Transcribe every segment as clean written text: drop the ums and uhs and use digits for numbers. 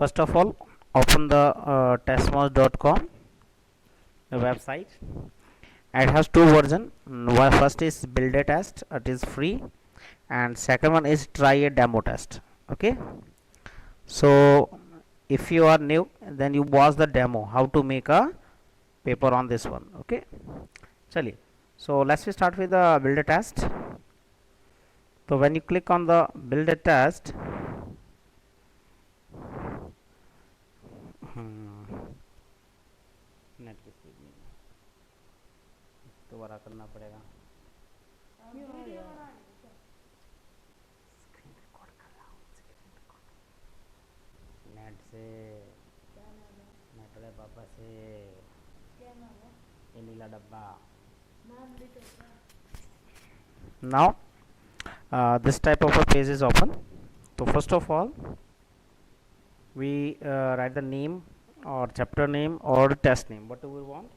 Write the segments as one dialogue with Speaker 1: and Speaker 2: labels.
Speaker 1: First of all, open the testmouse.com website. It has two versions. First is build a test, it is free, and second one is try a demo test. Okay, so if you are new, then you watch the demo how to make a paper on this one. Okay, chaliye. So let's start with the build a test. So when you click on the build a test, net की speed नहीं है, दोबारा करना पड़ेगा। Screen record कर रहा हूँ, screen record net से, नेट वाले पापा से, ये नीला डब्बा। Now this type of a page is open. So first of all, we write the name or chapter name or test name, whatever we want.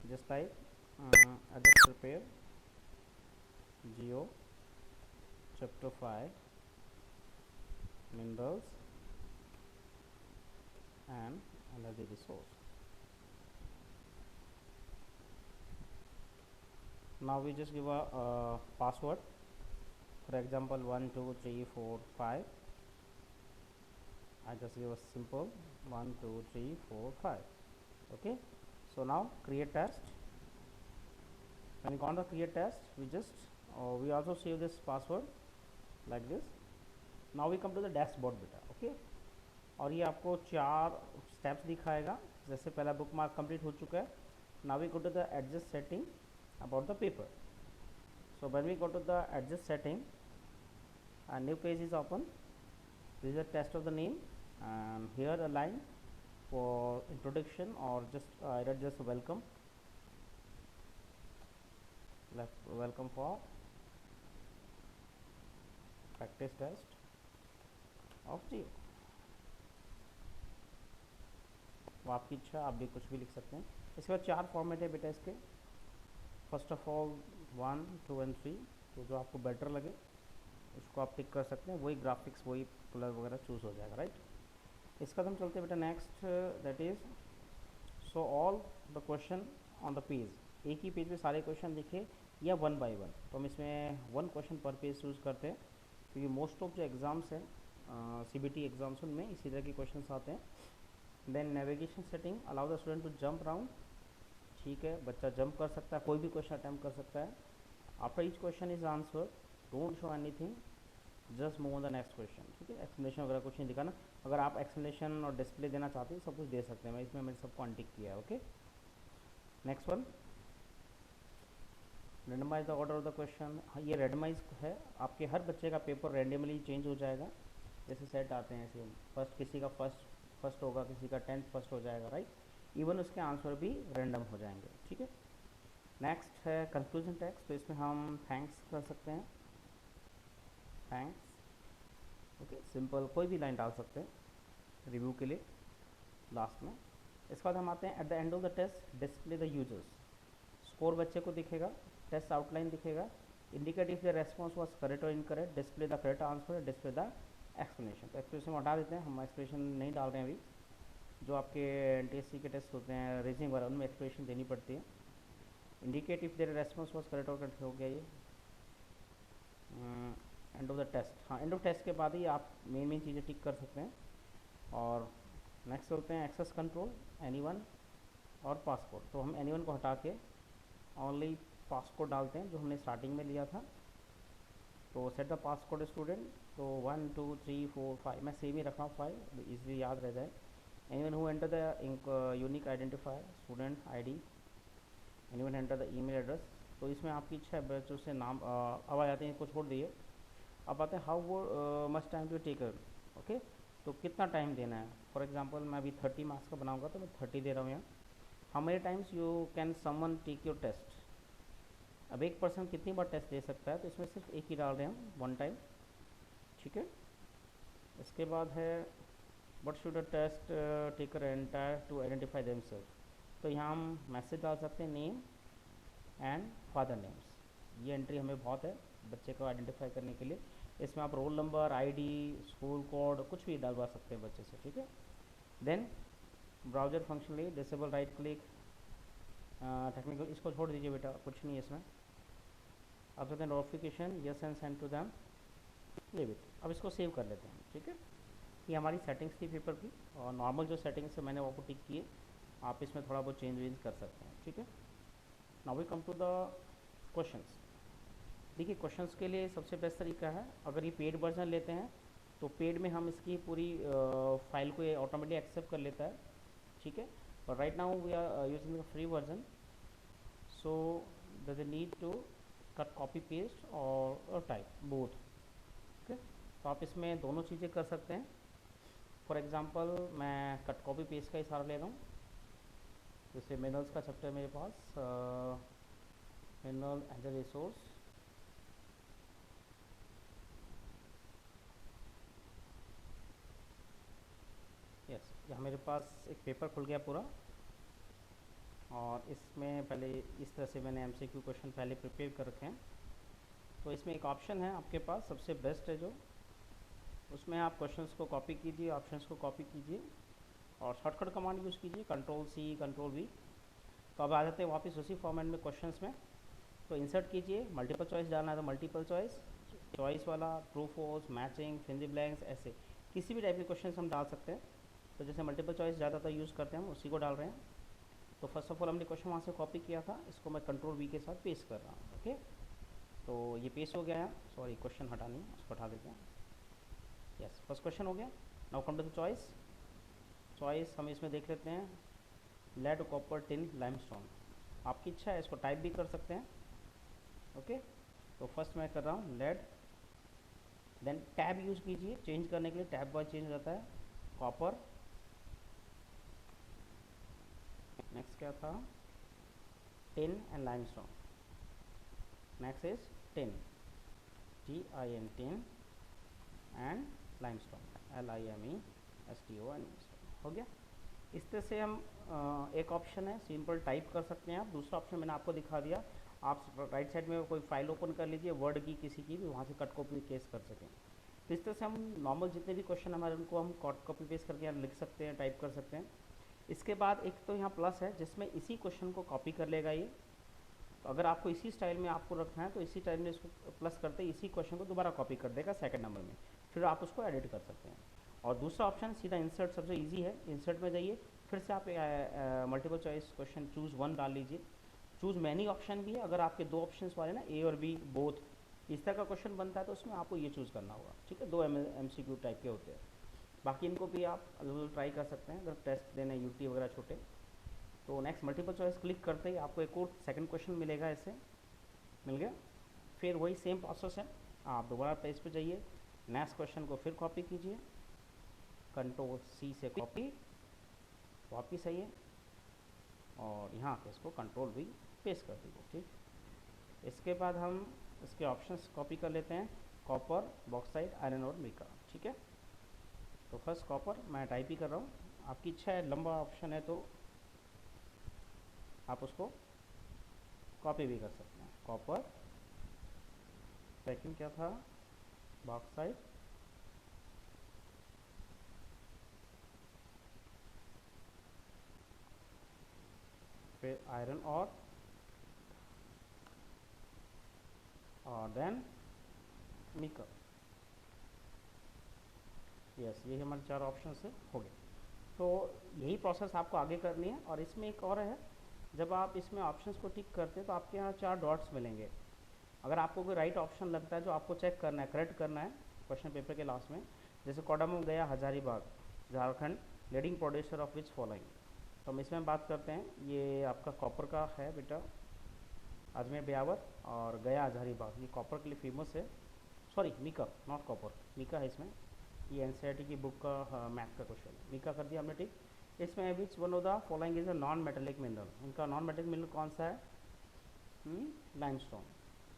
Speaker 1: Just type I just prepare Geo chapter 5 minerals and energy resource. Now we just give a password, for example 1 2 3 4 5. I just give a simple 1 2 3 4 5. Okay, so now create test. When you go on the create test, we just we also save this password like this. Now we come to the dashboard beta. Okay, और ये आपको 4 steps दिखाएगा। जैसे पहला book mark complete हो चुका है। Now we go to the adjust setting about the paper. So when we go to the adjust setting, a new page is open. This is a test of the name, and here a line for introduction or just I read just welcome, welcome for practice test of Geo। वो आपकी इच्छा, आप भी कुछ भी लिख सकते हैं। इसके बाद 4 फॉर्मेट है बेटा इसके। फर्स्ट ऑफ ऑल 1 2 एंड 3, तो जो आपको बेटर लगे उसको आप टिक कर सकते हैं। वही ग्राफिक्स, वही कलर वगैरह चूज़ हो जाएगा, राइट। इसका हम चलते हैं बेटा next, that is so all the question on the page. एक ही पेज पे सारे क्वेश्चन दिखे या 1 बाय 1, तो हम इसमें 1 क्वेश्चन पर पेज चूज़ करते हैं, क्योंकि मोस्ट ऑफ जो एग्ज़ाम्स हैं CBT एग्ज़ाम्स उनमें इसी तरह के क्वेश्चन आते हैं। Then navigation setting allow the student to jump round. ठीक है, बच्चा जंप कर सकता है, कोई भी क्वेश्चन अटैम्प्ट कर सकता है। After each question is answer, don't show anything, just move on the next question. ठीक है, एक्सप्लेनेशन वगैरह कुछ नहीं दिखाना। अगर आप एक्सप्लेनेशन और डिस्प्ले देना चाहते हैं सब कुछ दे सकते हैं, मैं इसमें मैंने सबको अनटिक किया है। Okay, next one, randomise the order of the question. ये रेंडमाइज है, आपके हर बच्चे का पेपर रेंडमली चेंज हो जाएगा। जैसे सेट आते हैं ऐसे, फर्स्ट किसी का फर्स्ट होगा, किसी का 10th फर्स्ट हो जाएगा, राइट। इवन उसके आंसर भी रैंडम हो जाएंगे। ठीक है, नेक्स्ट है कंक्लूजन टेक्स्ट। तो इसमें हम थैंक्स कर सकते हैं, थैंक्स। ओके, सिंपल कोई भी लाइन डाल सकते हैं रिव्यू के लिए लास्ट में। इसके बाद हम आते हैं at the end of the test display the users. Score बच्चे को दिखेगा, टेस्ट आउटलाइन दिखेगा, indicate if the response was correct और incorrect, display the correct answer, display the explanation. तो एक्सप्लेनेशन हटा देते हैं, हम एक्सप्लेनेशन नहीं डाल रहे हैं अभी। जो आपके NTSC के टेस्ट होते हैं रीजनिंग वगैरह, उनमें एक्सप्लेनेशन देनी पड़ती है। Indicate if their response was correct और करेक्ट हो गया ये। एंड ऑफ द टेस्ट, हाँ एंड ऑफ टेस्ट के बाद ही आप मेन चीज़ें टिक कर सकते हैं। और नेक्स्ट होते हैं एक्सेस कंट्रोल, एनीवन और पासकोड। तो हम एनीवन को हटा के ओनली पासकोड डालते हैं जो हमने स्टार्टिंग में लिया था। तो सेट द पासकोड स्टूडेंट, तो 1 2 3 4 5 मैं सेम ही रख रहा हूँ, 5 इजीली याद रह जाए। Anyone who enter the unique identifier, student ID, anyone enter the email address. तो इसमें आपकी इच्छा है बच्चों से नाम अब आ जाते हैं, इसको छोड़ दिए। अब आते हैं how much time to take. Okay, तो कितना टाइम देना है। फॉर एग्जांपल मैं अभी 30 मार्क्स का बनाऊंगा तो मैं 30 दे रहा हूँ यहाँ। How many times you can someone take your test. अब एक पर्सन कितनी बार टेस्ट दे सकता है, तो इसमें सिर्फ एक ही डाल रहे हैं हम, 1 टाइम। ठीक है, इसके बाद है what should a test taker entire to identify themself. तो यहाँ हम मैसेज डाल सकते हैं, नेम एंड फादर नेम्स। ये एंट्री हमें बहुत है बच्चे को आइडेंटिफाई करने के लिए। इसमें आप roll number, ID, school code कुछ भी डलवा सकते हैं बच्चे से। ठीक है, then browser functionally disable right click technical, इसको छोड़ दीजिए बेटा, कुछ नहीं है इसमें। अब कहते हैं notification yes and send to them, leave it. अब इसको सेव कर लेते हैं, ठीक है। ये हमारी सेटिंग्स थी पेपर की, और नॉर्मल जो सेटिंग्स है मैंने वो आपको टिक किए, आप इसमें थोड़ा बहुत चेंज वेंज कर सकते हैं, ठीक है। Now we come to the questions. देखिए क्वेश्चंस के लिए सबसे बेस्ट तरीका है, अगर ये पेड वर्जन लेते हैं तो पेड में हम इसकी पूरी फाइल को ये ऑटोमेटिकली एक्सेप्ट कर लेता है, ठीक है। और right now we are using the free version, so does it need to cut copy paste और टाइप बोथ, ओके। तो आप इसमें दोनों चीज़ें कर सकते हैं। फॉर एग्जांपल मैं कट कॉपी पेस्ट का ही सहारा ले रहा हूँ। जैसे मिनरल्स का चैप्टर मेरे पास, mineral as a resource, yes, यहाँ मेरे पास एक पेपर खुल गया पूरा, और इसमें पहले इस तरह से मैंने एमसीक्यू क्वेश्चन पहले प्रिपेयर कर रखे हैं। तो इसमें एक ऑप्शन है आपके पास, सबसे बेस्ट है जो, उसमें आप क्वेश्चंस को कॉपी कीजिए, ऑप्शंस को कॉपी कीजिए, और शॉर्टकट कमांड यूज़ कीजिए, कंट्रोल सी कंट्रोल वी। तो अब आ जाते हैं वापस उसी फॉर्मेट में क्वेश्चंस में। तो इंसर्ट कीजिए, मल्टीपल चॉइस डालना है तो मल्टीपल चॉइस, चॉइस वाला, true false, matching, fill in the blanks, ऐसे किसी भी टाइप के क्वेश्चन हम डाल सकते हैं। तो जैसे मल्टीपल चॉइस ज़्यादातर यूज़ करते हैं हम, उसी को डाल रहे हैं। तो फर्स्ट ऑफ ऑल हमने क्वेश्चन वहाँ से कॉपी किया था, इसको मैं कंट्रोल वी के साथ पेस्ट कर रहा हूँ, ओके। तो ये पेस्ट हो गया है, सॉरी क्वेश्चन हटानी है, उसको हटा देते हैं। यस, फर्स्ट क्वेश्चन हो गया। Now come to the choice. Choice हम इसमें देख लेते हैं, लेड, कॉपर, टिन, लाइमस्टोन। आपकी इच्छा है, इसको टाइप भी कर सकते हैं, ओके। तो फर्स्ट मैं कर रहा हूँ लेड, देन टैब यूज़ कीजिए चेंज करने के लिए, टैब बाय चेंज रहता है। कॉपर, नेक्स्ट क्या था, tin and limestone. Next is tin, TIN, tin, and limestone, LIMESTON, हो गया। इस तरह से हम एक ऑप्शन है सिंपल टाइप कर सकते हैं आप। दूसरा ऑप्शन मैंने आपको दिखा दिया, आप राइट साइड में कोई फाइल ओपन कर लीजिए वर्ड की, किसी की भी, वहाँ से कट कॉपी पेस्ट कर सकें। तो इस तरह से हम नॉर्मल जितने भी क्वेश्चन हमारे उनको हम कट कॉपी पेस्ट करके यहाँ लिख सकते हैं, टाइप कर सकते हैं। इसके बाद एक तो यहाँ प्लस है जिसमें इसी क्वेश्चन को कॉपी कर लेगा ये। तो अगर आपको इसी स्टाइल में आपको रखना है तो इसी टाइम में इसको प्लस करते ही इसी क्वेश्चन को दोबारा कॉपी कर देगा सेकंड नंबर में, फिर आप उसको एडिट कर सकते हैं। और दूसरा ऑप्शन सीधा इंसर्ट, सबसे इजी है। इंसर्ट में जाइए, फिर से आप multiple choice question choose one डाल लीजिए। चूज़ मैनी ऑप्शन भी है, अगर आपके दो ऑप्शन वाले ना ए और बी बोथ इस तरह का क्वेश्चन बनता है तो उसमें आपको ये चूज़ करना होगा, ठीक है। दो MCQ टाइप के होते हैं, बाकी इनको भी आप अलग अलग ट्राई कर सकते हैं अगर टेस्ट देना है UT वगैरह छोटे। तो नेक्स्ट मल्टीपल चॉइस क्लिक करते ही आपको एक और सेकंड क्वेश्चन मिलेगा, ऐसे मिल गया। फिर वही सेम प्रोसेस है, आप दोबारा पेज पे जाइए, नेक्स्ट क्वेश्चन को फिर कॉपी कीजिए, कंट्रोल C से कॉपी, वापिस आइए, और यहाँ पे इसको कंट्रोल V पेस्ट कर दीजिए, ठीक। इसके बाद हम इसके ऑप्शंस कॉपी कर लेते हैं, कॉपर, बॉक्साइट, आयरन और मिका, ठीक है। तो फर्स्ट कॉपर मैं टाइप ही कर रहा हूँ, आपकी इच्छा है लंबा ऑप्शन है तो आप उसको कॉपी भी कर सकते हैं। कॉपर, सेकंड क्या था, बॉक्साइट, फिर आयरन और देन मिका। यस, यही हमारे चार ऑप्शन से हो गए। तो यही प्रोसेस आपको आगे करनी है। और इसमें एक और है, जब आप इसमें ऑप्शंस को टिक करते हैं तो आपके यहाँ चार डॉट्स मिलेंगे। अगर आपको कोई राइट ऑप्शन लगता है जो आपको चेक करना है, करेक्ट करना है क्वेश्चन पेपर के लास्ट में, जैसे कोडामो गया Hazaribagh Jharkhand, leading producer of which following. तो हम इसमें बात करते हैं, ये आपका कॉपर का है बेटा, अजमेर ब्यावर और गया हजारीबाग, ये कॉपर के लिए फेमस है। Sorry mica, not copper, mica है इसमें। ये NCERT की बुक का मैथ का क्वेश्चन है, मिका कर दिया हमने टिक। इसमें which one of the following is a non metallic mineral, इनका नॉन मेटेलिक मिनरल कौन सा है, लाइमस्टोन,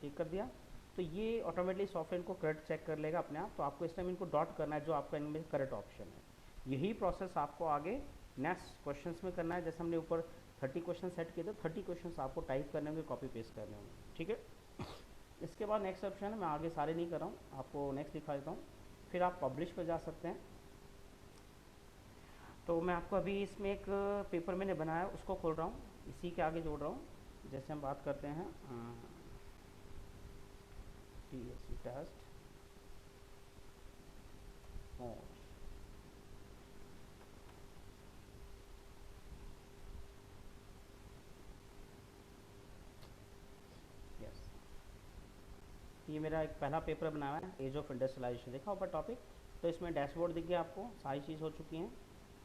Speaker 1: टिक कर दिया। तो ये ऑटोमेटिकली सॉफ्टवेयर को करेक्ट चेक कर लेगा अपने आप। तो आपको इस टाइम इनको डॉट करना है जो आपका इनमें करेक्ट ऑप्शन है। यही प्रोसेस आपको आगे नेक्स्ट क्वेश्चंस में करना है। जैसे हमने ऊपर 30 क्वेश्चन सेट किए थे, 30 क्वेश्चन आपको टाइप करने होंगे, कॉपी पेस्ट करने होंगे, ठीक है। इसके बाद नेक्स्ट ऑप्शन है, मैं आगे सारे नहीं कर रहा हूँ, आपको नेक्स्ट दिखा देता हूँ। फिर आप पब्लिश पर जा सकते हैं। तो मैं आपको अभी इसमें एक पेपर मैंने बनाया उसको खोल रहा हूँ, इसी के आगे जोड़ रहा हूँ। जैसे हम बात करते हैं TSC टेस्ट मोड, यस, ये मेरा एक पहला पेपर बनाया है, एज ऑफ इंडस्ट्रियलाइजेशन, देखा ऊपर टॉपिक। तो इसमें डैशबोर्ड दिख गया आपको, सारी चीज़ हो चुकी हैं।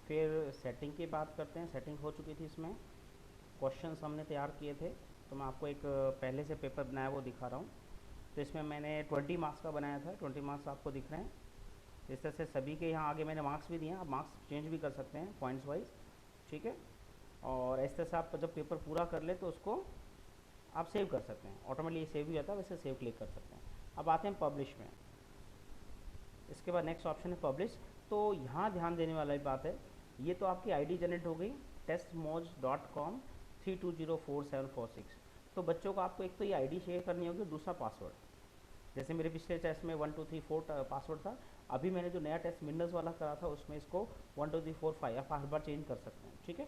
Speaker 1: फिर सेटिंग की बात करते हैं, सेटिंग हो चुकी थी इसमें, क्वेश्चंस हमने तैयार किए थे। तो मैं आपको एक पहले से पेपर बनाया वो दिखा रहा हूँ। तो इसमें मैंने 20 मार्क्स का बनाया था, 20 मार्क्स आपको दिख रहे हैं। इस तरह से सभी के यहाँ आगे मैंने मार्क्स भी दिए हैं, आप मार्क्स चेंज भी कर सकते हैं पॉइंट्स वाइज, ठीक है। और इस तरह से आप जब पेपर पूरा कर ले तो उसको आप सेव कर सकते हैं, ऑटोमेटिकली सेव भी जाता है, वैसे सेव क्लिक कर सकते हैं। अब आते हैं पब्लिश में, इसके बाद नेक्स्ट ऑप्शन है पब्लिश। तो यहाँ ध्यान देने वाली बात है, ये तो आपकी आईडी जनरेट हो गई testmoj.com 32044746। तो बच्चों को आपको एक तो ये आईडी शेयर करनी होगी, दूसरा पासवर्ड। जैसे मेरे पिछले टेस्ट में 1 2 3 4 पासवर्ड था, अभी मैंने जो नया टेस्ट विंडोज़ वाला करा था उसमें इसको 1 2 3 4 5 आप हर बार चेंज कर सकते हैं, ठीक है।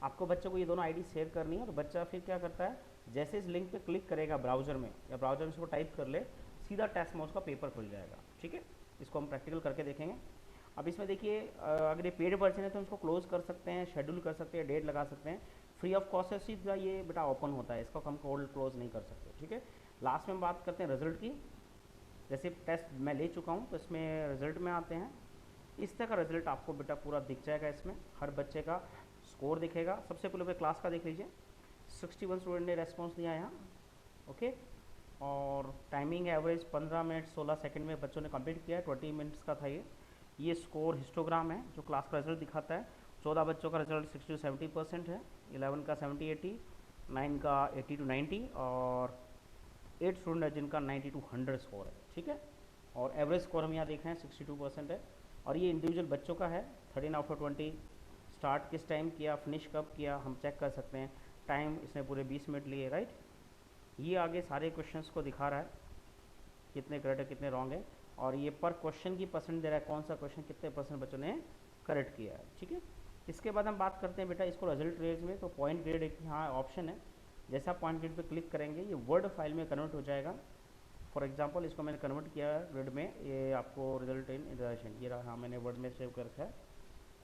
Speaker 1: आपको बच्चों को ये दोनों आईडी शेयर करनी है, और बच्चा फिर क्या करता है, जैसे इस लिंक पे क्लिक करेगा ब्राउज़र में, या ब्राउज़र में इसको टाइप कर ले, सीधा टेस्ट मोड का पेपर खुल जाएगा, ठीक है। इसको हम प्रैक्टिकल करके देखेंगे। अब इसमें देखिए, अगर ये पेड वर्जन है तो इसको क्लोज कर सकते हैं, शेड्यूल कर सकते हैं, डेट लगा सकते हैं। फ्री ऑफ कॉस्ट है, सीधा ये बेटा ओपन होता है, इसको हम कोल्ड क्लोज नहीं कर सकते, ठीक है। लास्ट में बात करते हैं रिजल्ट की। जैसे टेस्ट मैं ले चुका हूँ तो इसमें रिजल्ट में आते हैं। इस तरह का रिजल्ट आपको बेटा पूरा दिख जाएगा, इसमें हर बच्चे का स्कोर दिखेगा। सबसे पहले क्लास का देख लीजिए, 61 स्टूडेंट ने रेस्पॉन्स दिया है यहाँ, ओके। और टाइमिंग एवरेज 15 मिनट 16 सेकंड में बच्चों ने कंप्लीट किया है, 20 मिनट्स का था ये स्कोर हिस्टोग्राम है जो क्लास का रिजल्ट दिखाता है। 14 बच्चों का रिजल्ट 60 to 70% है, 11 का 70-80, 9 का 80 to 90, और 8 स्टूडेंट है जिनका 90 to 100 स्कोर है, ठीक है। और एवरेज स्कोर हम यहाँ देख रहे हैं 62% है। और ये इंडिविजुअल बच्चों का है, 13 out of 20। स्टार्ट किस टाइम किया, फिनिश कब किया, हम चेक कर सकते हैं। टाइम इसने पूरे 20 मिनट लिए, राइट। ये आगे सारे क्वेश्चंस को दिखा रहा है, कितने करेक्ट है कितने रॉन्ग है, और ये पर क्वेश्चन की परसेंट दे रहा है, कौन सा क्वेश्चन कितने % बच्चों ने करेक्ट किया है, ठीक है। इसके बाद हम बात करते हैं बेटा इसको रिजल्ट रेज में। तो पॉइंट ग्रेड एक यहाँ ऑप्शन है, जैसा पॉइंट ग्रेड पे क्लिक करेंगे ये वर्ड फाइल में कन्वर्ट हो जाएगा। फॉर एग्जांपल इसको मैंने कन्वर्ट किया है ग्रेड में, ये आपको रिजल्ट इन इटरेशन, ये रहा, हाँ मैंने वर्ड में सेव कर रखा है।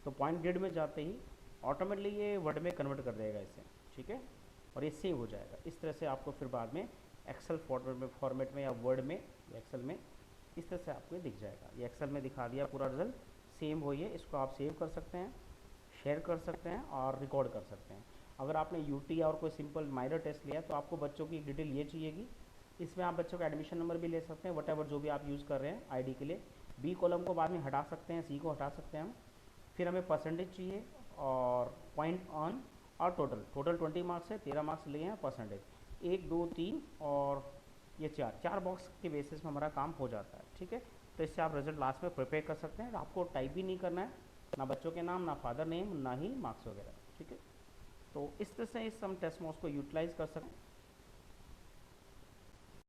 Speaker 1: तो पॉइंट ग्रेड में जाते ही ऑटोमेटिकली ये वर्ड में कन्वर्ट कर देगा इसे, ठीक है। और ये सेव हो जाएगा। इस तरह से आपको फिर बाद में एक्सेल फॉर्मेट में या वर्ड में या एक्सेल में इस तरह से आपको दिख जाएगा। ये एक्सेल में दिखा दिया पूरा रिजल्ट, सेम वही है। इसको आप सेव कर सकते हैं, शेयर कर सकते हैं और रिकॉर्ड कर सकते हैं। अगर आपने यूटी और कोई सिंपल माइनर टेस्ट लिया तो आपको बच्चों की डिटेल ये चाहिएगी। इसमें आप बच्चों का एडमिशन नंबर भी ले सकते हैं, वट जो भी आप यूज़ कर रहे हैं आईडी के लिए। बी कॉलम को बाद में हटा सकते हैं, सी को हटा सकते हैं हम। फिर हमें परसेंटेज चाहिए और पॉइंट ऑन और टोटल 20 मार्क्स है, 13 मार्क्स लिए हैं, परसेंटेज 1 2 3 और ये 4 बॉक्स के बेसिस में हमारा काम हो जाता है, ठीक है। तो इससे आप रिजल्ट लास्ट में प्रिपेयर कर सकते हैं। आपको टाइप भी नहीं करना है, ना बच्चों के नाम, ना फादर नेम, ना ही मार्क्स वगैरह, ठीक है। तो इस तरह से इस हम टेस्ट मोड्स को यूटिलाइज़ कर सकते हैं।